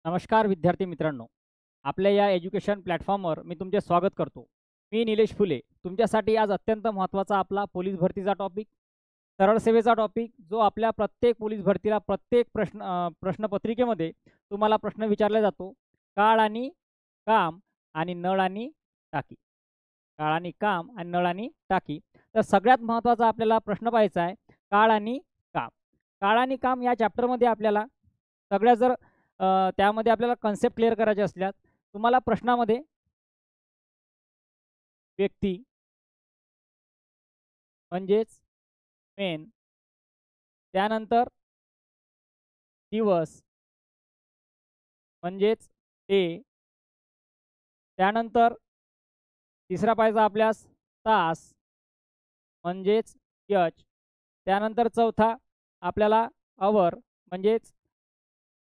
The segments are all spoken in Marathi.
नमस्कार विद्यार्थी मित्रांनो, आपल्या या एज्युकेशन प्लॅटफॉर्मवर मी तुमचे स्वागत करतो. मी निलेश फुले. तुमच्यासाठी आज अत्यंत महत्त्वाचा आपला पोलीस भरतीचा टॉपिक, सरळ सेवेचा टॉपिक, जो आपल्या प्रत्येक पोलीस भरतीला प्रत्येक प्रश्नपत्रिकेमध्ये तुम्हाला प्रश्न विचारला जातो. काळ आणि काम आणि नळ आणि टाकी. काळ आणि काम आणि नळ आणि टाकी. तर सगळ्यात महत्त्वाचा आपल्याला प्रश्न पाहायचा आहे, काळ आणि काम. काळ आणि काम या चॅप्टरमध्ये आपल्याला सगळ्या जर त्यामध्ये आपल्याला कन्सेप्ट क्लिअर करायचे असल्यास तुम्हाला प्रश्नामध्ये व्यक्ती म्हणजेच मेन, त्यानंतर दिवस म्हणजेच डे, त्यानंतर तिसरा पाहिजे आपल्यास तास म्हणजेच एच, त्यानंतर चौथा आपल्याला अवर म्हणजेच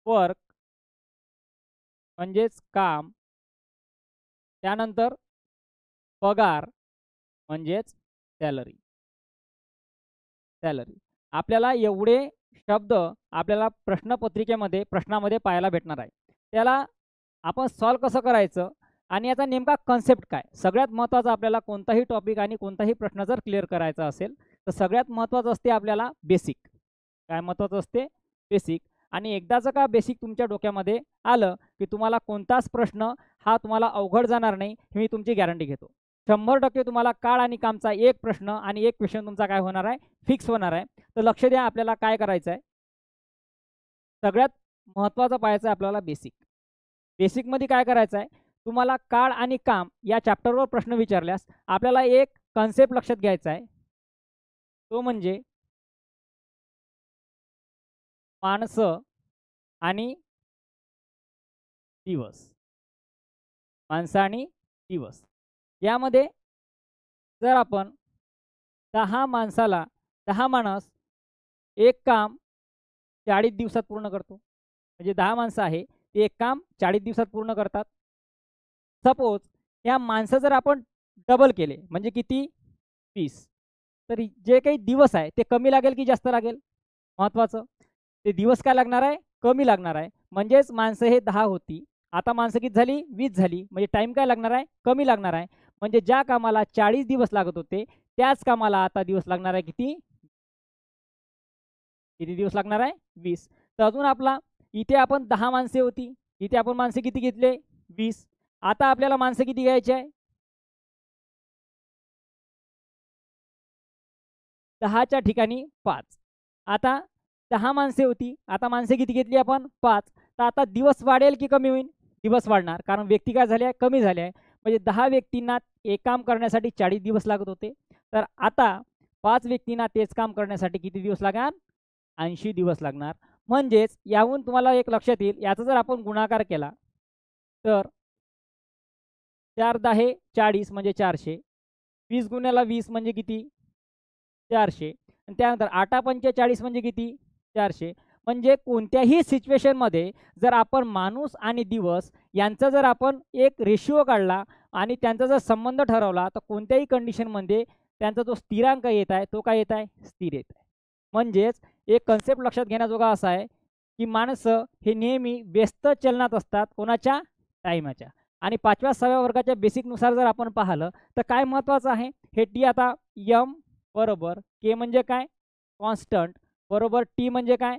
वर्क म्हणजेच काम, त्यानंतर पगार म्हणजेच सॅलरी. आपल्याला एवढे शब्द आपल्याला प्रश्नामध्ये पाहायला भेटणार आहे. त्याला आपण सॉल्व कसं करायचं आणि याचा नेमका कन्सेप्ट काय. सगळ्यात महत्त्वाचं आपल्याला कोणताही टॉपिक आणि कोणताही प्रश्न जर क्लिअर करायचा असेल तर सगळ्यात महत्त्वाचं असते आपल्याला बेसिक. काय महत्त्वाचं असते? बेसिक. आणि एकदाचं का बेसिक तुमच्या डोक्यामध्ये आलं की तुम्हाला कोणताच प्रश्न हा तुम्हाला अवघड जाणार नाही, ही मी तुमची गॅरंटी घेतो. 100% तुम्हाला काळ आणि कामचा एक प्रश्न आणि एक क्वेश्चन तुमचा काय होणार आहे? फिक्स होणार आहे. तर लक्ष द्या, आपल्याला काय करायचं आहे, सगळ्यात महत्त्वाचं पाहायचं आहे आपल्याला बेसिक. बेसिकमध्ये काय करायचं आहे, तुम्हाला काळ आणि काम या चॅप्टरवर प्रश्न विचारल्यास आपल्याला एक कन्सेप्ट लक्षात घ्यायचा आहे, तो म्हणजे माणसं आणि दिवस. माणसं आणि दिवस यामध्ये जर आपण 10 माणूस एक काम 40 दिवसात पूर्ण करतो, म्हणजे 10 माणसं आहे ते एक काम 40 दिवसात पूर्ण करतात. सपोज या माणसं जर आपण डबल केले म्हणजे किती? 20. तर जे काही दिवस आहे ते कमी लागेल की जास्त लागेल? महत्त्वाचं ते दिवस काय लागणार आहे? कमी लागणार आहे. म्हणजेच माणसं हे 10 होती, आता माणसं किती झाली? 20 झाली. म्हणजे टाईम काय लागणार आहे? कमी लागणार आहे. म्हणजे ज्या कामाला 40 दिवस लागत होते त्याच कामाला आता दिवस लागणार आहे किती? किती दिवस लागणार आहे? 20. तर अजून आपला इथे आपण 10 माणसे होती, इथे आपण माणसे किती घेतले? 20. आता आपल्याला माणसं किती घ्यायची आहे? 10च्या ठिकाणी 5. आता 10 माणसे होती, आता माणसे किती घेतली आपण? 5. तर आता दिवस वाढेल की कमी होईल? दिवस वाढणार, कारण व्यक्ती काय झाले आहे? कमी झाले आहे. म्हणजे 10 व्यक्तींना एक काम करण्यासाठी 40 दिवस लागत होते, तर आता 5 व्यक्तींना तेच काम करण्यासाठी किती दिवस लागणार? 80 दिवस लागणार. म्हणजेच याहून तुम्हाला एक लक्षात येईल, याचा जर आपण गुणाकार केला तर 4 10 40 म्हणजे 400. 20 गुण्याला 20 म्हणजे किती? 400. आणि त्यानंतर 8 पंचे 40 म्हणजे किती? 400. म्हणजे कोणत्याही सिच्युएशनमध्ये जर आपण माणूस आणि दिवस यांचा जर आपण एक रेशिओ काढला आणि त्यांचा जर संबंध ठरवला तर कोणत्याही कंडिशनमध्ये त्यांचा जो स्थिरांक येत आहे तो काय येत आहे? स्थिर येत आहे. म्हणजेच एक कन्सेप्ट लक्षात घेण्याजोगा असा आहे की माणसं हे नेहमी व्यस्त चलनात असतात. कोणाच्या? टाईमाच्या. आणि 5व्या 6व्या वर्गाच्या बेसिकनुसार जर आपण पाहिलं तर काय महत्त्वाचं आहे, हे टी आता यम बरोबर के म्हणजे काय? कॉन्स्टंट बरोबर टी म्हणजे काय?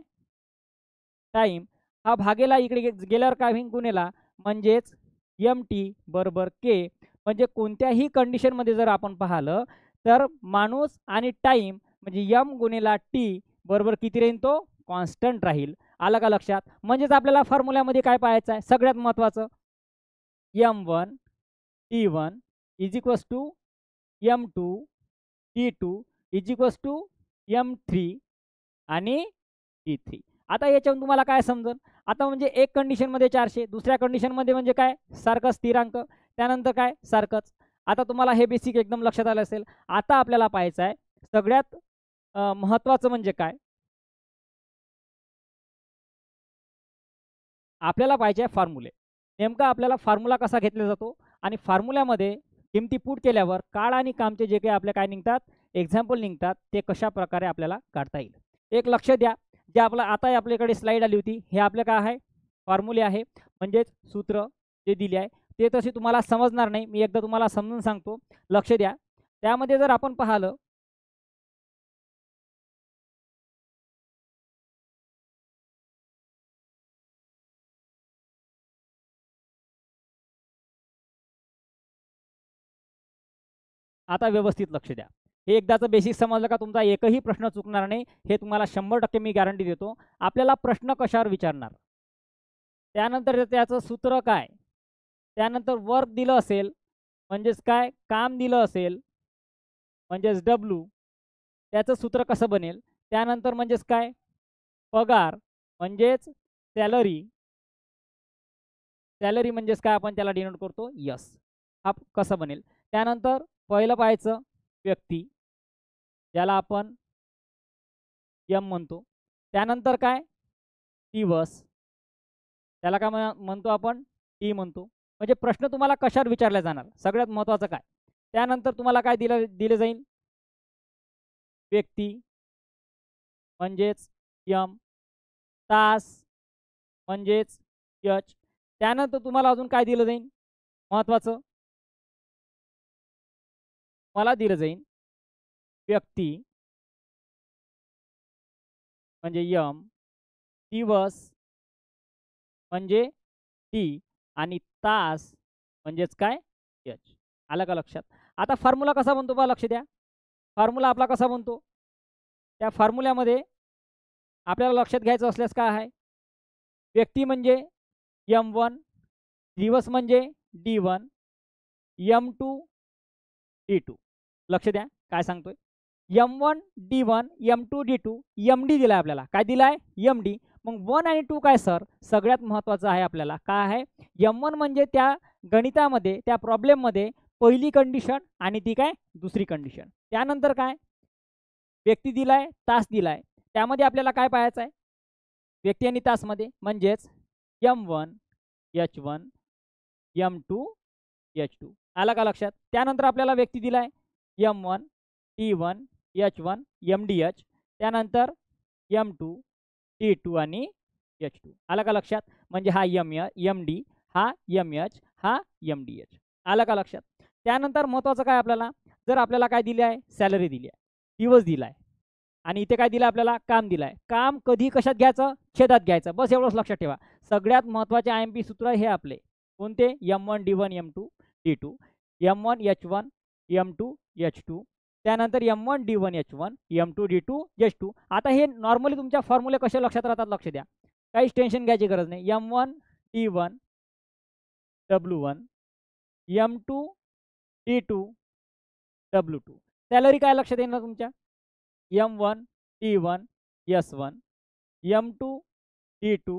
टाईम. हा भागेला इकडे गेल्यावर काय होईल? गुणेला. म्हणजेच एम टी बरोबर के. म्हणजे कोणत्याही कंडिशनमध्ये जर आपण पाहिलं तर माणूस आणि टाईम म्हणजे यम गुणेला टी बरोबर किती राहील? तो कॉन्स्टंट राहील. आलं का लक्षात? म्हणजेच आपल्याला फॉर्म्युल्यामध्ये काय पाहायचं आहे? सगळ्यात महत्त्वाचं M1 T1 is equals to M2 T2 is equals to M3 आणि T3. आता याच्यावरून तुम्हाला काय समजेल? आता म्हणजे एक कंडिशनमध्ये 400, दुसऱ्या कंडिशनमध्ये म्हणजे काय? सारखं स्थिरांक, त्यानंतर काय? सारखंच. आता तुम्हाला हे बेसिक एकदम लक्षात आलं असेल. आता आपल्याला पाहायचं आहे सगळ्यात महत्त्वाचं म्हणजे काय? आपल्याला पाहिजे आहे फॉर्म्युले. नेमका आपल्याला फॉर्म्युला कसा घेतला जातो आणि फॉर्म्युल्यामध्ये किमती पुट केल्यावर काळ आणि कामचे जे काही आपले काय निघतात, एक्झाम्पल निघतात, ते कशा प्रकारे आपल्याला काढता येईल. एक लक्ष द्या, जे आपलं आता आपल्याकडे स्लाईड आली होती, हे आपलं काय आहे? फॉर्म्युले आहे, म्हणजेच सूत्र जे दिले आहे ते तसे तुम्हाला समजणार नाही. मी एकदा तुम्हाला समजून सांगतो, लक्ष द्या. त्यामध्ये जर आपण पाहिलं आता व्यवस्थित लक्ष द्या. हे एकदाचं बेसिक समजलं का तुमचा एकही प्रश्न चुकणार नाही, हे तुम्हाला 100% मी गॅरंटी देतो. आपल्याला प्रश्न कशावर विचारणार, त्यानंतर त्याचं सूत्र काय, त्यानंतर वर्क दिलं असेल म्हणजेच काय, काम दिलं असेल म्हणजेच डब्ल्यू, त्याचं सूत्र कसं बनेल, त्यानंतर म्हणजेच काय, पगार म्हणजेच सॅलरी, सॅलरी म्हणजेच काय आपण त्याला डिनोट करतो यस, हा कसं बनेल. त्यानंतर पहिलं पाहायचं व्यक्ती, ज्याला आपण यम म्हणतो. त्यानंतर काय, दिवस, त्याला काय म्हणतो आपण टी म्हणतो. म्हणजे प्रश्न तुम्हाला कशावर विचारला जाणार, सगळ्यात महत्त्वाचं काय. त्यानंतर तुम्हाला काय दिले जाईल, व्यक्ती म्हणजेच यम, तास म्हणजेच यच. त्यानंतर तुम्हाला अजून काय दिलं जाईल महत्त्वाचं, मला दिलं जाईल व्यक्ती म्हणजे यम, दिवस म्हणजे टी आणि तास म्हणजेच काय एच. आलं का लक्षात. आता फॉर्म्युला कसा बनतो बघा, लक्ष द्या. फॉर्म्युला आपला कसा बनतो, त्या फॉर्म्युल्यामध्ये आपल्याला लक्षात घ्यायचं असल्यास काय आहे, व्यक्ती म्हणजे M1, दिवस म्हणजे D1, M2 D2. लक्ष द्या काय सांगतोय, M1 D1 M2 D2 MD दिलाय आपल्याला, काय दिलाय MD. मग 1 आणि 2 काय सर, सगळ्यात महत्त्वाचं आहे आपल्याला काय आहे, M1 म्हणजे त्या गणितामध्ये त्या प्रॉब्लेममध्ये पहिली कंडिशन आणि ती काय दुसरी कंडिशन. त्यानंतर काय, व्यक्ती दिलाय, तास दिलाय, त्यामध्ये आपल्याला काय पाहायचं आहे, व्यक्ती आणि तासमध्ये म्हणजेच M1 H1 M2 H2. आला का लक्षात. त्यानंतर आपल्याला व्यक्ती दिलाय M1 T1 H1 MDH, त्यानंतर M2 T2 आणि H2. आला का लक्षात. म्हणजे हा MD, हा MH, हा MDH. आला का लक्षात. त्यानंतर महत्त्वाचं काय आपल्याला, जर आपल्याला काय दिले आहे, सॅलरी दिली आहे, दिवस दिलाय आणि इथे काय दिलं आपल्याला, काम दिलाय. काम कधी कशात घ्यायचं, छेदात घ्यायचं, बस एवढंच लक्षात ठेवा. सगळ्यात महत्त्वाचे IMP सूत्र हे आपले कोणते, M1 D1 M2 D2, M1 H1 M2 H2, त्यानंतर M1 D1 H1 M2 D2 H2. आता हे नॉर्मली तुमच्या फॉर्म्युले कसे लक्षात राहतात, लक्ष द्या, काहीच टेन्शन घ्यायची गरज नाही. M1 T1 W1 M2 T2 W2. Salary काय लक्षात येईल ना तुमच्या, M1 T1 S1 M2 T2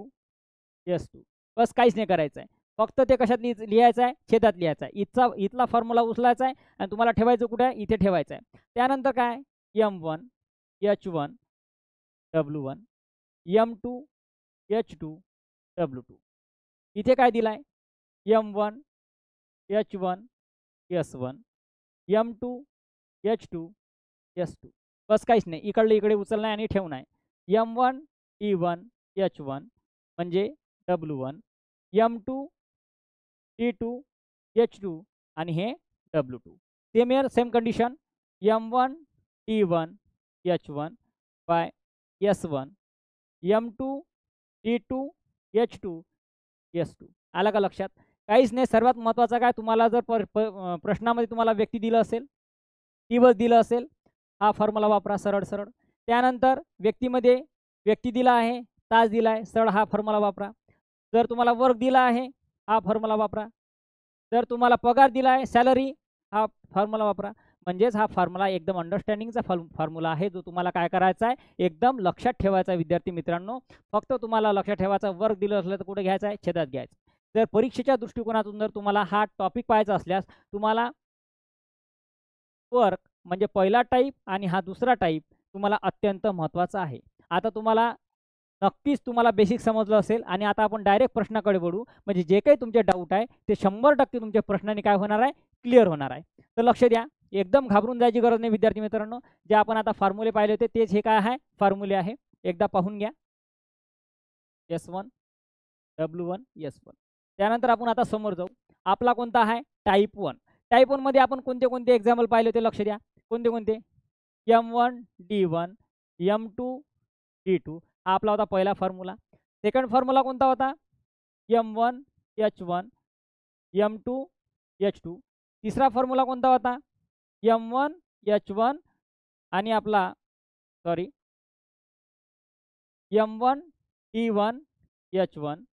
S2. बस काहीच नाही करायचं आहे, फक्त ते कशात लिहायचं आहे, छेदात लिहायचं आहे. इथला फॉर्म्युला उचलायचा आहे आणि तुम्हाला ठेवायचं कुठे आहे, इथे ठेवायचं आहे. त्यानंतर काय, M1 H1 W1 M2 H2 W2. इथे काय दिलाय, M1 H1 S1 M2 H2 S2. बस काहीच नाही, इकडले इकडे उचलणं आहे आणि ठेवणं आहे. M1 T1 H1 म्हणजे W1, M2 T2 H2 आणि हे W2. Same condition, M1 T1 H1 by S1 M2 T2 H2 S2. आला का लक्षात. काहीच नाही. सर्वात महत्त्वाचं काय, तुम्हाला जर प्रश्नामध्ये तुम्हाला व्यक्ती दिलं असेल, दिवस दिलं असेल, हा फॉर्म्युला वापरा सरळ सरळ. त्यानंतर व्यक्तीमध्ये व्यक्ती दिला आहे, तास दिला आहे, सरळ हा फॉर्म्युला वापरा. जर तुम्हाला वर्क दिला आहे, हा फॉर्म्युला वापरा. जर तुम्हाला पगार दिला आहे, सॅलरी, हा फॉर्म्युला वापरा. म्हणजेच हा फॉर्म्युला एकदम अंडरस्टँडिंगचा फॉर्म्युला आहे, जो तुम्हाला काय करायचा आहे, एकदम लक्षात ठेवायचा आहे. विद्यार्थी मित्रांनो, फक्त तुम्हाला लक्षात ठेवायचा, वर्क दिलं असलं तर कुठे घ्यायचं आहे, छेदात घ्यायचं. जर परीक्षेच्या दृष्टिकोनातून जर तुम्हाला हा टॉपिक पाहायचा असल्यास, तुम्हाला वर्क म्हणजे पहिला टाईप आणि हा दुसरा टाईप तुम्हाला अत्यंत महत्त्वाचा आहे. आता तुम्हाला नक्कीच तुम्हाला बेसिक समजलं असेल आणि आता आपण डायरेक्ट प्रश्नाकडे वळू. म्हणजे जे काही तुमचे डाऊट आहे ते 100% तुमच्या प्रश्नाने काय होणार आहे, क्लिअर होणार आहे. तर लक्ष द्या, एकदम घाबरून जायची गरज नाही विद्यार्थी मित्रांनो. जे आपण आता फॉर्म्युले पाहिले होते तेच हे काय आहे, फॉर्म्युले आहे. एकदा पाहून घ्या. S1 W1S1. त्यानंतर आपण आता समोर जाऊ. आपला कोणता आहे टाईप 1. टाईप 1 मध्ये आपण कोणते कोणते एक्झाम्पल पाहिले होते लक्ष द्या. कोणते कोणते? M1 D1, M2 D2 हा आपला होता पहिला फॉर्म्युला. सेकंड फॉर्म्युला कोणता होता? M1 H1, M2 H2. तिसरा फॉर्म्युला कोणता होता? M1 H1 आणि आपला M1 D1 H1,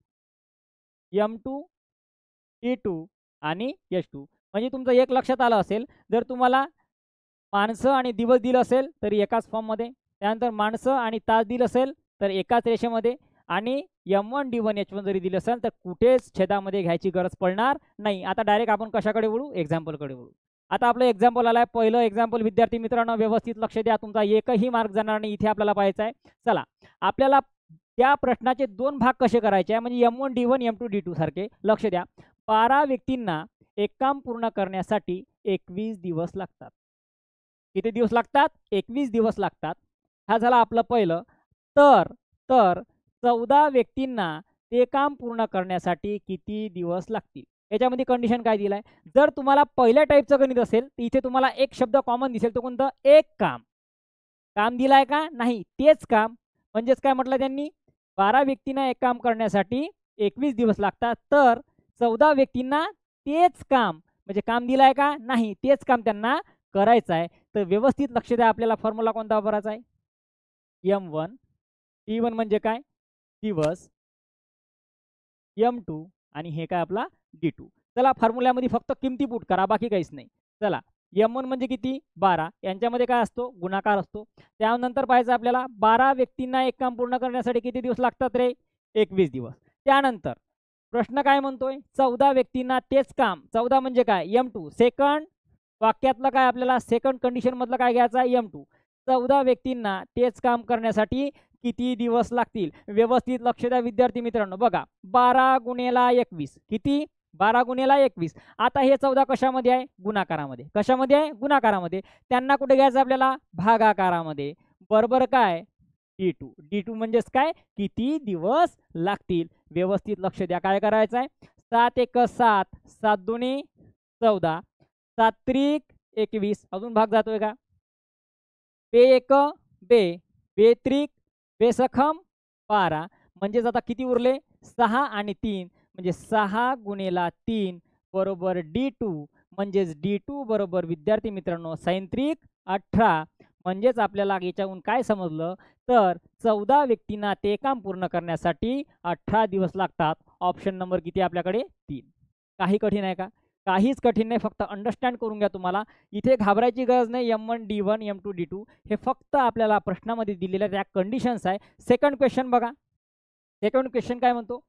M2 D2 आणि H2. म्हणजे तुमचं एक लक्षात आलं असेल, जर तुम्हाला माणसं आणि दिवस दिलं असेल तरी एकाच फॉर्ममध्ये, त्यानंतर माणसं आणि तास दिलं असेल तर एकाच रेषेमध्ये, आणि M1 D1 H1 जरी दिलं असेल तर कुठेच छेदामध्ये घ्यायची गरज पडणार नाही. आता डायरेक्ट आपण कशाकडे वळू? एक्झाम्पलकडे वळू. आता आपलं एक्झाम्पल आलं आहे. पहिलं एक्झाम्पल विद्यार्थी मित्रांनो व्यवस्थित लक्ष द्या, तुमचा एकही मार्क जाणार नाही. इथे आपल्याला पाहायचं आहे. चला, आपल्याला त्या प्रश्नाचे दोन भाग कसे करायचे आहे, म्हणजे M1 D1 M2 D2 सारखे. लक्ष द्या, 12 व्यक्तींना एक काम पूर्ण करण्यासाठी 21 दिवस लागतात. किती दिवस लागतात? 21 दिवस लागतात. हा झाला आपलं पहिलं. तर 14 व्यक्तींना ते काम पूर्ण करण्यासाठी किती दिवस लागतील? याच्यामध्ये कंडिशन काय दिलं आहे? जर तुम्हाला पहिल्या टाईपचं गणित असेल तर इथे तुम्हाला एक शब्द कॉमन दिसेल, तो कोणतं? एक काम. काम दिलं आहे का? नाही, तेच काम. म्हणजेच काय म्हटलं त्यांनी? 12 व्यक्तींना एक काम करण्यासाठी 21 दिवस लागतात. तर 14 व्यक्तींना तेच काम, म्हणजे काम दिलं आहे का? नाही, तेच काम त्यांना करायचं आहे. तर व्यवस्थित लक्ष द्या, आपल्याला फॉर्म्युला कोणता वापरायचा आहे? M1 T1 म्हणजे काय? दिवस, M2 आणि हे काय आपला D2. चला, फॉर्म्युल्यामध्ये फक्त किमती पुट करा, बाकी काहीच नाही. चला, M1 म्हणजे किती? 12. यांच्यामध्ये काय असतो? गुणाकार असतो. त्यानंतर पाहायचं आपल्याला 12 व्यक्तींना एक काम पूर्ण करण्यासाठी किती दिवस लागतात रे? 21 दिवस. त्यानंतर प्रश्न काय म्हणतोय? 14 व्यक्तींना तेच काम. 14 म्हणजे काय? M2. सेकंड वाक्यातलं काय आपल्याला? सेकंड कंडिशन मधलं काय घ्यायचं आहे? M2. 14 व्यक्तींना तेच काम करण्यासाठी किती दिवस लागतील? व्यवस्थित लक्ष द्या विद्यार्थी मित्रांनो. बघा, 12 गुणेला 21 किती? 12 गुणेला 21. आता हे 14 कशामध्ये आहे? गुणाकारामध्ये. कशामध्ये आहे? गुणाकारामध्ये. त्यांना कुठे घ्यायचं आपल्याला? भागाकारामध्ये. बरोबर काय? D2. D2 म्हणजेच काय? किती दिवस लागतील? व्यवस्थित लक्ष द्या. काय करायचं आहे? 7 1 7, 7 2 14, 7 3 21. अजून भाग जातोय का? बे 1 बे, बे 3 बे सखम 12. म्हणजेच आता किती उरले? 6 आणि 3, म्हणजे 6 गुणेला 3 बरोबर D2. म्हणजेच D2 बरोबर विद्यार्थी मित्रांनो 18. म्हणजेच आपल्याला याच्याहून काय समजलं? तर 14 व्यक्तींना ते काम पूर्ण करण्यासाठी 18 दिवस लागतात. ऑप्शन नंबर किती आपल्याकडे? 3. काही कठीण आहे का? काहीच कठीण नाही, फक्त अंडरस्टँड करून घ्या. तुम्हाला इथे घाबरायची गरज नाही. M1 D1 M2 D2 हे फक्त आपल्याला प्रश्नामध्ये दिलेल्या त्या कंडिशन्स आहे. सेकंड क्वेश्चन बघा. सेकंड क्वेश्चन काय म्हणतो?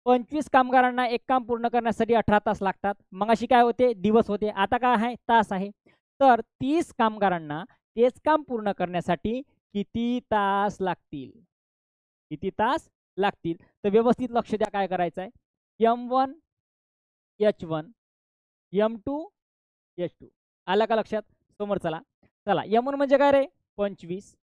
25 कामगारांना एक काम पूर्ण करण्यासाठी 18 तास लागतात. मगाशी काय होते? दिवस होते. आता काय आहे? तास आहे. तर 30 कामगारांना तेच काम पूर्ण करण्यासाठी किती तास लागतील? किती तास लागतील? तर व्यवस्थित लक्ष द्या, काय करायचं आहे? M1 H1 M2 H2. आला का लक्षात? समोर चला. चला, M1 म्हणजे काय रे? 25.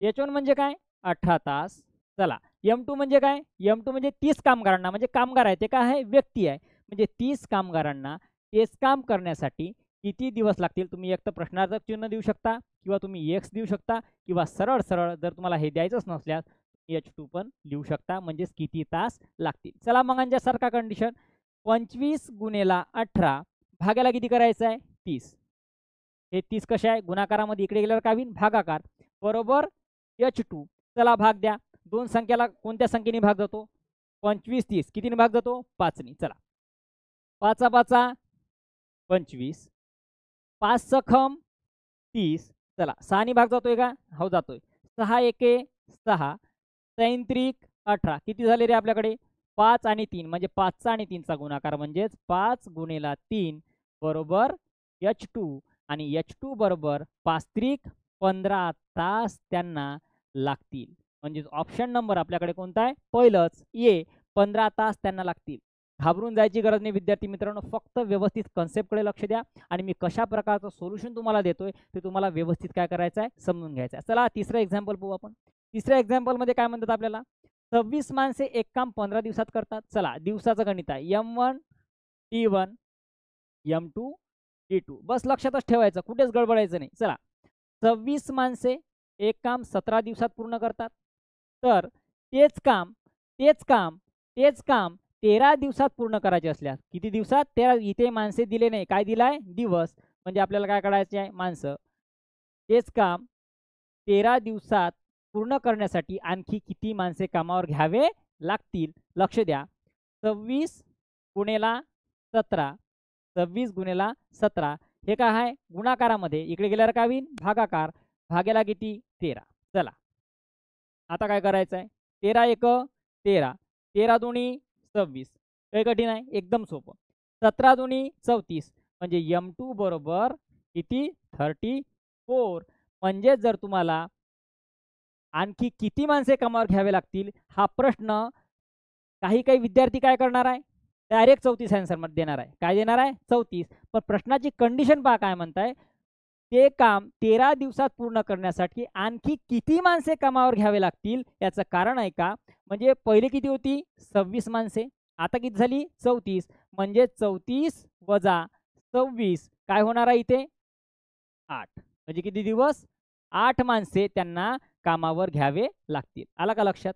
H1 म्हणजे काय? 18 तास. चला, M2 म्हणजे काय? M2 म्हणजे 30 कामगारांना, म्हणजे कामगार आहे ते काय आहे? व्यक्ती आहे. म्हणजे 30 कामगारांना तेच काम करण्यासाठी किती दिवस लागतील? तुम्ही एक तर प्रश्नार्थक चिन्ह देऊ शकता, किंवा तुम्ही X देऊ शकता, किंवा सरळ सरळ जर तुम्हाला हे द्यायचंच नसल्यास H2 पण लिहू शकता, म्हणजेच किती तास लागतील. चला, मग सारखा कंडिशन. 25 गुणेला 18 भागाला किती करायचं आहे? 30. हे 30 कसे आहे? गुणाकारामध्ये. इकडे गेल्यावर काय होईल? भागाकार. बरोबर H2. चला, भाग द्या. दोन संख्याला कोणत्या संख्येने भाग जातो? 25 30 कितीने भाग जातो? 5 ने. चला, 5 5 25, 5 सखम 30. चला, 6 ने भाग जातोय का? हो, जातोय. 6 1 6, 6 18. किती झाले रे आपल्याकडे? 5 आणि 3, म्हणजे 5 आणि 3चा गुणाकार, म्हणजेच 5 गुणेला 3 बरोबर H2. आणि H2 बरोबर 5 15 तास त्यांना लागतील. म्हणजे ऑप्शन नंबर आपल्याकडे कोणता आहे? पहिलंच, ए. 15 तास त्यांना लागतील. घाबरून जायची गरज नाही विद्यार्थी मित्रांनो. फक्त व्यवस्थित कन्सेप्टकडे लक्ष द्या, आणि मी कशा प्रकारचं सोल्युशन तुम्हाला देतोय ते तुम्हाला व्यवस्थित काय करायचं आहे? समजून घ्यायचं आहे. चला, तिसरं एक्झाम्पल पाहू आपण. तिसऱ्या एक्झाम्पलमध्ये काय म्हणतात आपल्याला? 26 माणसे एक काम 15 दिवसात करतात. चला दिवसाचं गणित आहे. M1 T1 M2 T2 बस लक्षातच ठेवायचं, कुठेच गडबडायचं नाही. चला 26 माणसे एक काम 17 दिवसात पूर्ण करतात. तर तेच काम 13 दिवसात पूर्ण करायचे असल्यास किती दिवसात? 13. इथे माणसे दिले नाही, काय दिलाय? दिवस. म्हणजे आपल्याला काय काढायचे आहे? माणसं. तेच काम 13 दिवसात पूर्ण करण्यासाठी आणखी किती माणसे कामावर घ्यावे लागतील? लक्ष द्या. 26 गुणेला 17 26 गुणेला 17 हे काय आहे? गुणाकारामध्ये. इकडे गेल्यावर काय होईल? भागाकार. भागेला किती? 13. चला आता काय करायचं आहे? 13 एक 13 13 दोन्ही 26. काही कठीण आहे? एकदम सोपं. 17 दोन्ही 34 म्हणजे M2 बरोबर किती? 34. म्हणजे जर तुम्हाला आणखी किती माणसे कामावर घ्यावे लागतील हा प्रश्न काही विद्यार्थी काय करणार आहे? डायरेक्ट 34 आन्सरमध्ये देणार आहे. काय देणार आहे? 34. पण प्रश्नाची कंडिशन पहा काय म्हणताय? ते काम 13 दिवसात पूर्ण करण्यासाठी आणखी किती माणसे कामावर घ्यावे लागतील याचं कारण आहे का? म्हणजे पहिले किती होती? 26 माणसे. आता किती झाली? 34. म्हणजे 34 वजा 26 काय होणार आहे इथे? 8. म्हणजे किती दिवस? 8 माणसे त्यांना कामावर घ्यावे लागतील. आला का लक्षात?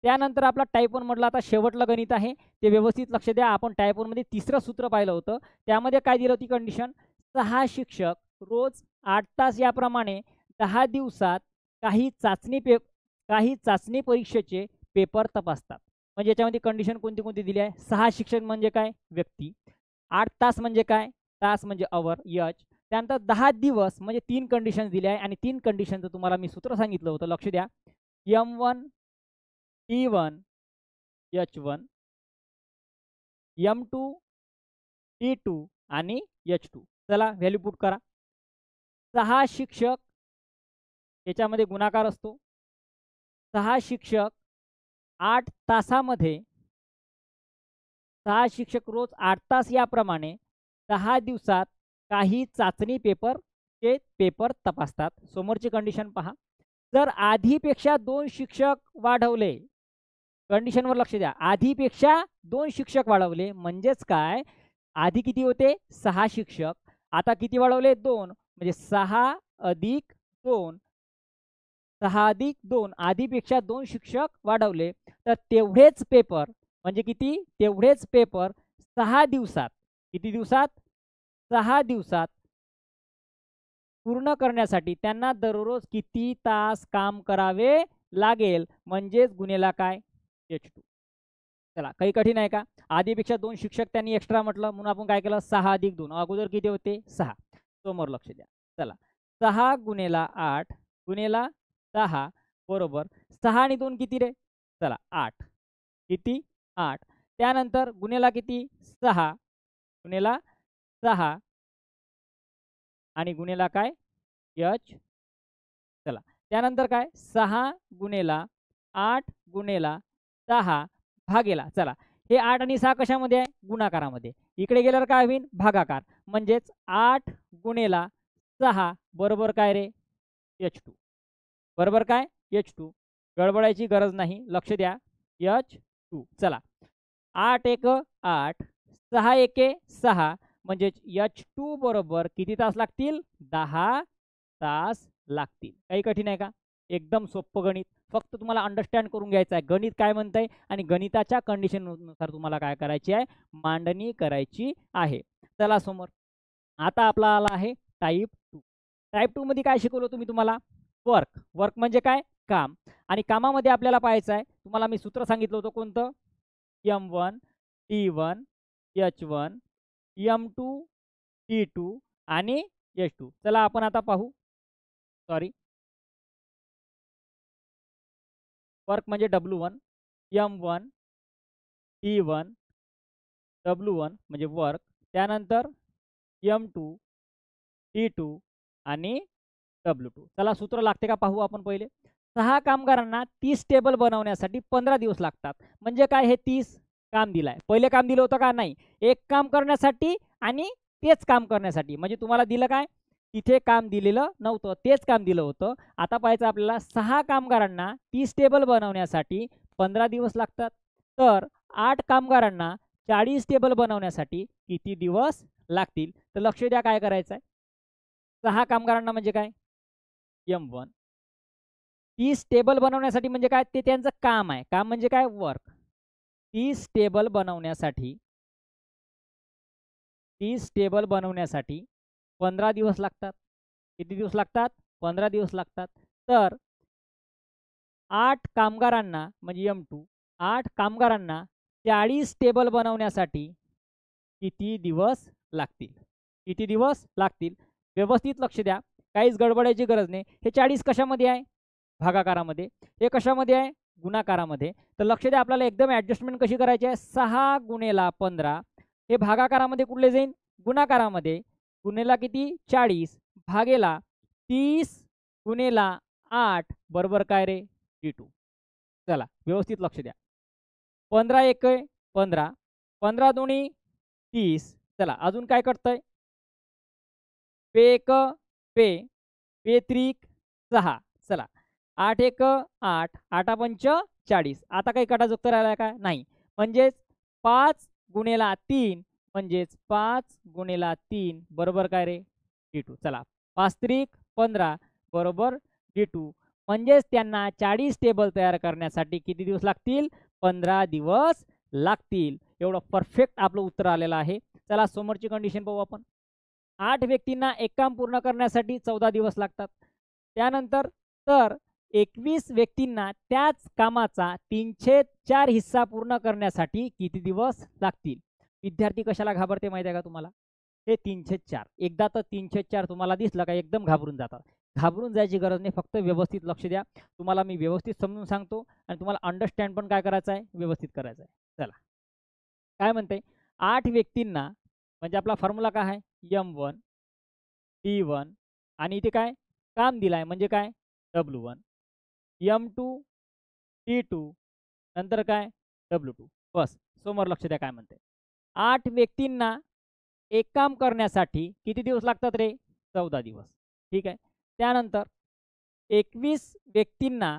त्यानंतर आपला टाईप 1 मधला आता शेवटलं गणित आहे, ते व्यवस्थित लक्ष द्या. आपण टाईप 1 मध्ये तिसरं सूत्र पाहिलं होतं. त्यामध्ये काय दिलं होती कंडिशन? 6 शिक्षक रोज 8 तास याप्रमाणे 10 दिवसात काही चाचणी परीक्षेचे पेपर तपासतात. म्हणजे याच्यामध्ये कंडिशन कोणती कोणती दिली आहे? 6 शिक्षक म्हणजे काय? व्यक्ती. 8 तास म्हणजे काय? तास म्हणजे अवर एच. त्यानंतर 10 दिवस म्हणजे 3 कंडिशन दिल्या आहे आणि 3 कंडिशनचं तुम्हाला मी सूत्र सांगितलं होतं. लक्ष द्या. M1 T1 H1 M2 T2 आणि H2. चला व्हॅल्यू पुट करा. 6 शिक्षक याच्यामध्ये गुणाकार असतो. 6 शिक्षक 8 तासामध्ये 6 शिक्षक रोज 8 तास याप्रमाणे 10 दिवसात काही चाचणी पेपर तपासतात. समोरची कंडिशन पहा. जर आधीपेक्षा 2 शिक्षक वाढवले, कंडिशनवर लक्ष द्या. आधीपेक्षा 2 शिक्षक वाढवले म्हणजेच काय? आधी किती होते? 6 शिक्षक. आता किती वाढवले? 2. म्हणजे 6 अधिक 2 6 अधिक 2 आधीपेक्षा 2 शिक्षक वाढवले तर तेवढेच पेपर म्हणजे किती? तेवढेच पेपर 6 दिवसात. किती दिवसात? 6 दिवसात पूर्ण करण्यासाठी त्यांना दररोज किती तास काम करावे लागेल? म्हणजेच गुणेला काय? H2. चला काही कठीण आहे का? आधीपेक्षा 2 शिक्षक त्यांनी एक्स्ट्रा म्हटलं म्हणून आपण काय केलं? 6 अधिक 2. अगोदर किती होते? 6. समोर लक्ष द्या. चला 6 गुणेला 8 गुणेला 10 बरोबर 6 आणि 2 किती रे? चला 8. किती? 8. त्यानंतर गुणेला किती? 6 गुणेला 6 आणि गुणेला काय? H. चला त्यानंतर काय? 6 गुणेला 8 गुणेला 10 भागेला. चला हे 8 आणि 6 कशामध्ये आहे? गुणाकारामध्ये. इकडे गेल्यावर काय होईल? भागाकार. म्हणजेच 8 गुणेला 6 बरोबर काय रे? H2. बरोबर काय? H2. गडबडायची गरज नाही. लक्ष द्या. H2. चला 8 एक 8 6 एके 6 म्हणजे H2 बरोबर किती तास लागतील? 10 तास लागतील. काही कठीण आहे का? एकदम सोपं गणित. फक्त तुम्हाला अंडरस्टँड करून घ्यायचं आहे गणित काय म्हणतंय आणि गणिताच्या कंडिशननुसार तुम्हाला काय करायची आहे? मांडणी करायची आहे. चला समोर आता आपला आला आहे टाईप 2. टाईप 2 मध्ये काय शिकवलं तुम्ही तुम्हाला? वर्क म्हणजे काय? काम. आणि कामामध्ये आपल्याला पाहायचं आहे, तुम्हाला मी सूत्र सांगितलं होतं कोणतं? M1 T1 H1 M2 T2 आणि H2. चला आपण आता पाहू. वर्क म्हणजे W1 M1 T1 W1 म्हणजे वर्क. त्यानंतर M2 T2 आणि W2. चला सूत्र लागते का पाहू आपण पहिले. 6 कामगारांना 30 टेबल बनवण्यासाठी 15 दिवस लागतात. म्हणजे काय? हे 30 काम दिलं आहे. पहिले काम दिलं होतं का? नाही. एक काम करण्यासाठी आणि तेच काम करण्यासाठी. म्हणजे तुम्हाला दिलं काय? तिथे काम दिलेलं नव्हतं, तेच काम दिलं होतं. आता पाहायचं आपल्याला 6 कामगारांना 30 टेबल बनवण्यासाठी 15 दिवस लागतात. तर 8 कामगारांना 40 टेबल बनवण्यासाठी किती दिवस लागतील? तर लक्ष द्या काय करायचं आहे. 6 कामगारांना म्हणजे काय? M1. 30 टेबल बनवण्यासाठी म्हणजे काय? ते त्यांचं काम आहे. काम म्हणजे काय? वर्क. 30 टेबल बनवण्यासाठी 15 दिवस लागतात. किती दिवस लागतात? 15 दिवस लागतात. तर 8 कामगारांना म्हणजे M2 8 कामगारांना 40 टेबल बनवण्यासाठी किती दिवस लागतील? किती दिवस लागतील? व्यवस्थित लक्ष द्या. काहीच गडबडायची गरज नाही. हे 40 कशामध्ये आहे? भागाकारामध्ये. हे कशामध्ये आहे? गुणाकारामध्ये. तर लक्ष द्या, आपल्याला एकदम ॲडजस्टमेंट कशी करायची आहे? 6 गुणिले 15 हे भागाकारामध्ये कुठले जाईल? गुणाकारामध्ये. गुणिले किती? 40 भागेला 30 गुणिले 8 बरोबर काय रे? D2. चला व्यवस्थित लक्ष द्या. 15 एक 15 15 दोन्ही 30. चला अजून काय कटतंय? पे एक पे पे त्रिक 6. चला 8 एक 8 8 पंच 40. आता काही कटाजुक्त राहिला का? नाही. म्हणजेच 5 गुणिले 3 म्हणजेच 5 गुणिले 3 बरोबर काय रे? D2. चला 5 त्रिक 15 बरोबर D2. म्हणजेच त्यांना 40 टेबल तयार करण्यासाठी किती दिवस लागतील? 15 दिवस लागतील. एवढं परफेक्ट आपलं उत्तर आलेलं आहे. चला समोरची कंडिशन पाहू आपण. 8 व्यक्तींना एक काम पूर्ण करण्यासाठी 14 दिवस लागतात. त्यानंतर तर 21 व्यक्तींना त्याच कामाचा 3/4 हिस्सा पूर्ण करण्यासाठी किती दिवस लागतील? विद्यार्थी कशाला घाबरते माहिती आहे का तुम्हाला? हे 3/4. एकदा तर 3/4 तुम्हाला दिसलं का एकदम घाबरून जातात. घाबरून जायची गरज नाही. फक्त व्यवस्थित लक्ष द्या. तुम्हाला मी व्यवस्थित समजून सांगतो आणि तुम्हाला अंडरस्टँड पण काय करायचं आहे? व्यवस्थित करायचं आहे. चला काय म्हणते? 8 व्यक्तींना म्हणजे आपला फॉर्म्युला काय आहे? M1 T1 आणि इथे काय काम दिलाय म्हणजे काय? W1 M2 T2 नंतर काय? W2. बस समोर लक्ष द्या काय म्हणते. 8 व्यक्तींना एक काम करण्यासाठी किती दिवस लागतात रे? 14 दिवस. ठीक आहे. त्यानंतर 21 व्यक्तींना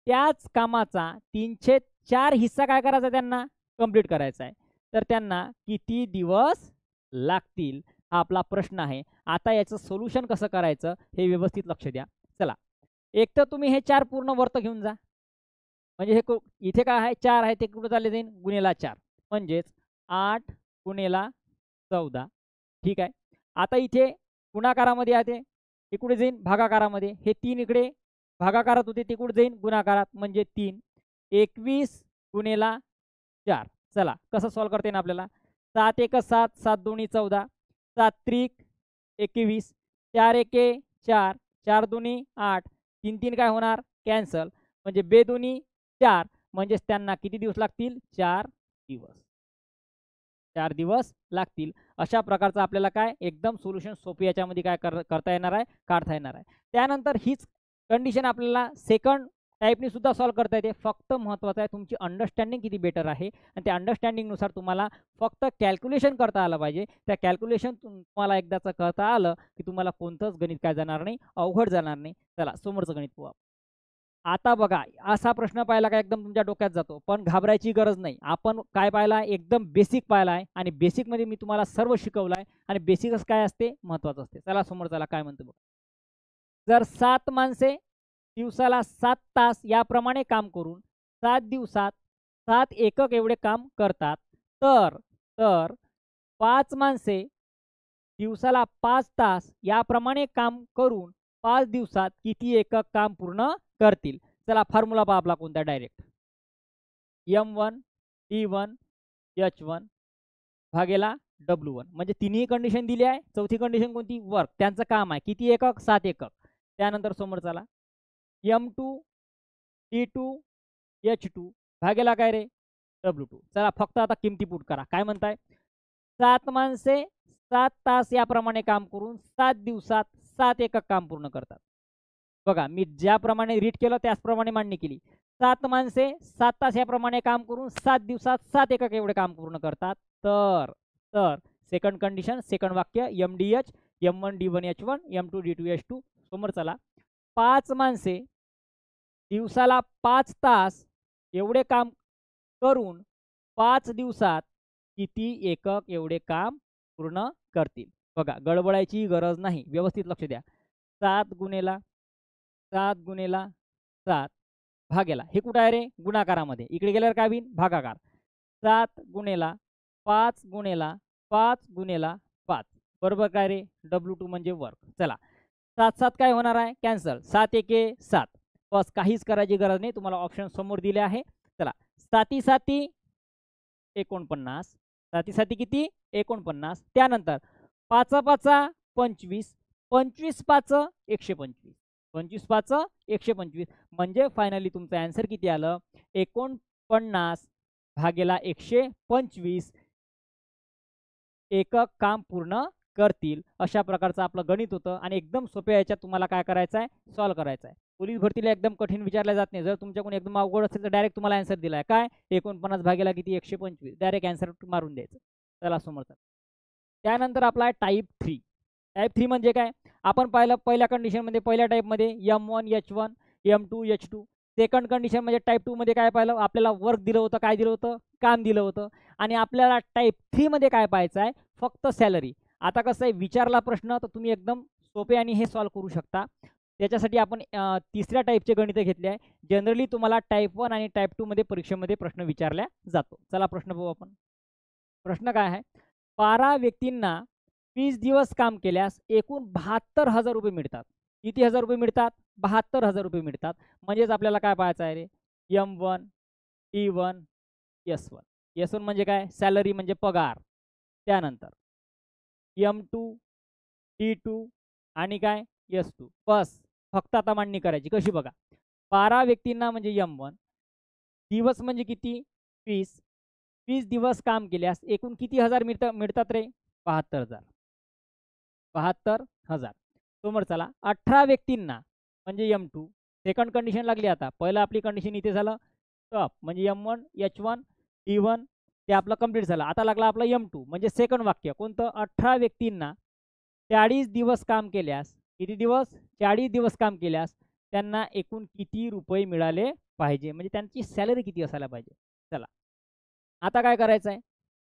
त्याच कामाचा 3/4 हिस्सा काय करायचा? त्यांना कंप्लीट करायचा आहे. तर त्यांना किती दिवस लागतील? हा आपला प्रश्न आहे. आता याचं सोल्युशन कसं करायचं हे व्यवस्थित लक्ष द्या. चला एक तर तुम्ही हे 4 पूर्ण वर्त घेऊन जा. म्हणजे हे इथे काय आहे? 4 आहे ते कुठं चालले जाईल? गुणिले 4 म्हणजेच 8 गुणिले 14. ठीक आहे. आता इथे गुणाकारामध्ये आहे ते हे कुठे जाईल? भागाकारामध्ये. हे 3 इकडे भागाकारात होते ते कुठे जाईल? गुणाकारात म्हणजे 3. 21 गुणिले 4. चला कसं सॉल्व्ह करता येईल आपल्याला? 7 एक 7 7 दोन्ही 14 7 त्रिक 21 4 एके 4 4 दोन्ही 8 3 3 काय होणार? कॅन्सल. म्हणजे बे दोन्ही 4 म्हणजेच त्यांना किती दिवस लागतील? 4 दिवस. 4 दिवस लागतील. अशा प्रकारचं आपल्याला काय एकदम सोल्युशन सोपी याच्यामध्ये काय करता येणार आहे? काढता येणार आहे. त्यानंतर हीच कंडिशन आपल्याला सेकंड टाईपने सुद्धा सॉल्व्ह करता येते. फक्त महत्त्वाचं आहे तुमची अंडरस्टँडिंग किती बेटर आहे आणि त्या अंडरस्टँडिंगनुसार तुम्हाला फक्त कॅल्क्युलेशन करता आलं पाहिजे. त्या कॅल्क्युलेशन तुम्हाला एकदाचं करता आलं की तुम्हाला कोणतंच गणित काय जाणार नाही, अवघड जाणार नाही. चला समोरचं गणित पाहू. आता बघा असा प्रश्न पाहिला का एकदम तुमच्या डोक्यात जातो, पण घाबरायची गरज नाही. आपण काय पाहिला? एकदम बेसिक पाहिला आहे आणि बेसिकमध्ये मी तुम्हाला सर्व शिकवलं आहे आणि बेसिकच काय असते? महत्त्वाचं असते. चला समोर चला काय म्हणतो बघा. जर 7 माणसे दिवसाला 7 तास याप्रमाणे काम करून 7 दिवसात 7 एकक एवढे काम करतात, तर तर 5 माणसे दिवसाला 5 तास याप्रमाणे काम करून 5 दिवसात किती एकक काम पूर्ण करतील? चला फॉर्म्युला पहा आपला कोणता? डायरेक्ट M1 T1 H1 भागेला W1. म्हणजे तिन्ही कंडिशन दिली आहे. चौथी कंडिशन कोणती? वर्क. त्यांचं काम आहे किती एकक? 7 एकक. त्यानंतर समोर चला M2 T2 H2 भागेला काय रे? W2. चला फक्त आता किमती पुट करा. काय म्हणताय? 7 माणसे 7 तास याप्रमाणे काम करून 7 दिवसात 7 एकक काम पूर्ण करतात. बघा मी ज्याप्रमाणे रीड केलं त्याचप्रमाणे मांडणी केली. 7 माणसे 7 तास याप्रमाणे काम करून 7 दिवसात 7 एकक एवढे काम पूर्ण करतात. तर तर सेकंड कंडिशन सेकंड वाक्य MDH M1 D1 H1 M2 D2 H2. समोर चला 5 माणसे दिवसाला 5 तास एवढे काम करून 5 दिवसात किती एकक एवढे काम पूर्ण करतील. बघा, गडबडायची गरज नाही. व्यवस्थित लक्ष द्या. 7 गुणेला 7 गुणेला 7 भागेला. हे कुठं आहे रे? गुणाकारामध्ये. इकडे गेल्यावर काय होईल? भागाकार. 7 गुणेला 5 गुणेला 5 गुणेला 5 बरोबर काय रे? W2 म्हणजे वर्क. चला, 7 7 काय होणार आहे? कॅन्सल. 7 एके 7. बस, काहीच करायची गरज नाही. तुम्हाला ऑप्शन समोर दिले आहे. चला, 7 7 49. 7 7 किती? 49. त्यानंतर 5 5 25. 25 5 125. 25 5 125 म्हणजे फायनली तुमचं आन्सर किती आलं? 49 भागेला 125 एकक काम पूर्ण करतील. अशा प्रकारचं आपलं गणित होतं आणि एकदम सोप्या याच्यात तुम्हाला काय करायचं आहे? सॉल्व्ह करायचं आहे. पोलीस भरतीला एकदम कठीण विचारलं जात नाही. जर तुमच्याकडून एकदम अवघड असेल तर डायरेक्ट तुम्हाला आन्सर दिला आहे. काय? 49 भागेला किती? 125. डायरेक्ट आन्सर मारून द्यायचं. चला समोरचा. त्यानंतर आपला आहे टाईप 3. टाईप 3 म्हणजे काय? आपण पाहिलं पहिल्या कंडिशनमध्ये, पहिल्या टाईपमध्ये M1 H1 M2 H2. Second condition म्हणजे टाईप 2 मध्ये काय पाहिलं? आपल्याला वर्क दिलं होतं. काय दिलं होतं? काम दिलं होतं. आणि आपल्याला टाईप 3 मध्ये काय पाहायचं आहे? फक्त सॅलरी. आता कसं आहे, विचारला प्रश्न तर तुम्ही एकदम सोपे आणि हे सॉल्व्ह करू शकता. त्याच्यासाठी आपण तिसऱ्या टाईपचे गणित घेतले आहे. जनरली तुम्हाला टाईप 1 आणि टाईप 2 मध्ये परीक्षेमध्ये प्रश्न विचारला जातो. चला प्रश्न बघू आपण. प्रश्न काय आहे? 12 व्यक्तींना 20 दिवस काम केल्यास एकूण 72,000 रुपये मिळतात. किती हजार रुपये मिळतात? 72,000 रुपये मिळतात. म्हणजेच आपल्याला काय पाहायचं आहे रे? M1 T1 S1. S1 म्हणजे काय? सॅलरी म्हणजे पगार. त्यानंतर M2 T2 आणि काय? S2. बस, फक्त आता मांडणी करायची. कशी बघा, 12 व्यक्तींना म्हणजे M1, दिवस म्हणजे किती? 20. 20 दिवस काम केल्यास एकूण किती हजार मिळतात रे? 72,000. 72,000. समोर चला, 18 व्यक्तींना म्हणजे M2. सेकंड कंडिशन लागली. आता पहिलं आपली कंडिशन इथे झालं टॉप म्हणजे M1 H1 T1 ते आपलं कंप्लीट झालं. आता लागला आपला M2 म्हणजे सेकंड वाक्य कोणतं? 18 व्यक्तींना 40 दिवस काम केल्यास, किती दिवस? 40 दिवस काम केल्यास त्यांना एकूण किती रुपये मिळाले पाहिजे? म्हणजे त्यांची सॅलरी किती असायला पाहिजे? चला, आता काय करायचं आहे?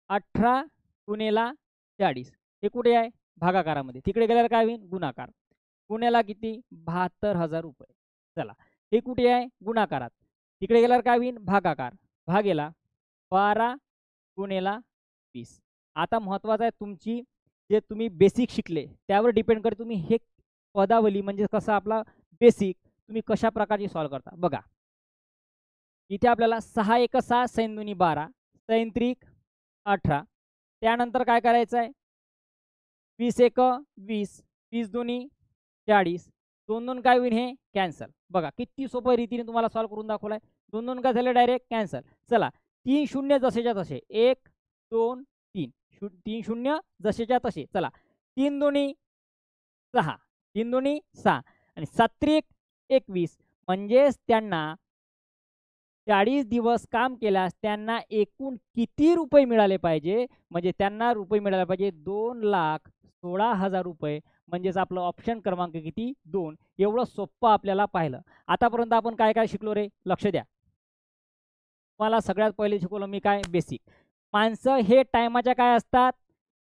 18 गुणेला 40 हे कुठे आहे? भागाकारामध्ये. तिकडे गेल्यावर काय होईल? गुणाकार. गुण्याला किती? 72,000 रुपये. चला, हे कुठे आहे? गुणाकारात. तिकडे गेल्यावर काय होईल? भागाकार. भागेला 12 गुणेला 20. आता महत्त्वाचं आहे, तुमची जे तुम्ही बेसिक शिकले त्यावर डिपेंड करते तुम्ही हे पदावली म्हणजे कसं आपला बेसिक तुम्ही कशा प्रकारची सॉल्व्ह करता. बघा, इथे आपल्याला 6 1 6 सैन 2 12 सैन 3 18. त्यानंतर काय करायचं आहे? 20 1 20 20 2 40. 2 2 काय होईल? हे कॅन्सल. बघा किती सोप्या रीतीने तुम्हाला सॉल्व्ह करून दाखवलाय. 2 2 काय झाले? Direct cancel. चला, 3 शून्य जसेच्या तसे. 1 2 3. 3 शून्य जसेच्या तसे. चला, 3 2 6 3 2 6 आणि 7 3 21. म्हणजेच त्यांना 40 दिवस काम केल्यास त्यांना एकूण किती रुपये मिळाले पाहिजे? म्हणजे त्यांना रुपये मिळाले पाहिजे 2,16,000 रुपये. म्हणजेच आपलं ऑप्शन क्रमांक किती? 2. एवढं सोप्पं आपल्याला पाहिलं. आतापर्यंत आपण काय काय शिकलो रे? लक्ष द्या. मला सगळ्यात पहिले शिकवलं मी काय? बेसिक. माणसं हे टायमाच्या काय असतात?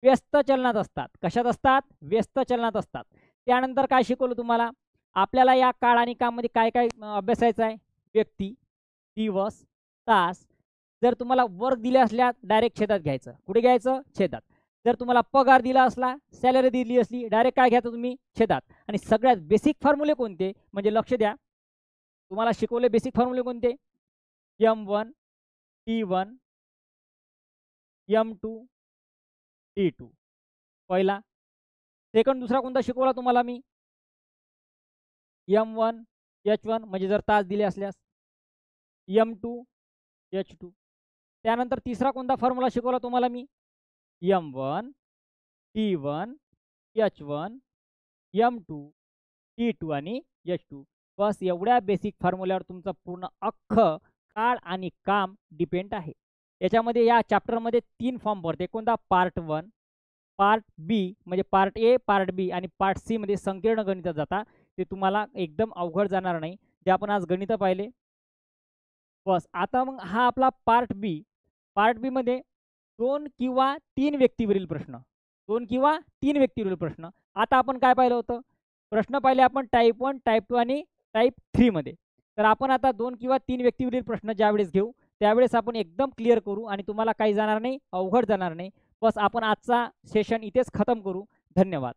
व्यस्त चलनात असतात. कशात असतात? व्यस्त चलनात असतात. त्यानंतर काय शिकवलं तुम्हाला? आपल्याला या काळ आणि काममध्ये काय काय अभ्यासायचं आहे? व्यक्ती, दिवस, तास. जर तुम्हाला वर्क दिले असल्यास डायरेक्ट छेदात घ्यायचं. कुठे घ्यायचं? छेदात. जर तुम्हाला पगार दिला असला, सॅलरी दिली असली, डायरेक्ट काय घ्यायचं तुम्ही? छेदात. आणि सगळ्यात बेसिक फॉर्म्युले कोणते? म्हणजे लक्ष द्या, तुम्हाला शिकवले बेसिक फॉर्म्युले कोणते? M1 T1 M2 T2 पहिला. सेकंड दुसरा कोणता शिकवला तुम्हाला मी? M1 H1 म्हणजे जर तास दिले असल्यास, M2 H2. त्यानंतर तिसरा कोणता फॉर्म्युला शिकवला तुम्हाला मी? M1 T1 H1 M2 T2 आणि H2. बस एवढ्या बेसिक फॉर्म्युल्यावर तुमचं पूर्ण अख्खं काळ आणि काम डिपेंड आहे. याच्यामध्ये या चॅप्टरमध्ये 3 फॉर्म पडते. कोणता? पार्ट 1, पार्ट बी म्हणजे पार्ट ए, पार्ट बी आणि पार्ट सी मध्ये संकीर्ण गणित जाता. ते तुम्हाला एकदम अवघड जाणार नाही. जे आपण आज गणित पाहिले बस आता मग हा आपला पार्ट बी. पार्ट बी मध्ये 2 किंवा 3 व्यक्तीवरील प्रश्न. 2 किंवा 3 व्यक्तीवरील प्रश्न. आता आपण काय पाहिलं होतं? प्रश्न पाहिले आपण टाइप 1, टाइप 2 आणि टाइप 3 मध्ये. तर आपण आता 2 किंवा 3 व्यक्तीवरील प्रश्न ज्यावेळेस घेऊ, त्यावेळेस आपण एकदम क्लिअर करू आणि तुम्हाला काही जाणार नाही, अवघड जाणार नाही. बस आपण आजचा सेशन इथेच खतम करू. धन्यवाद.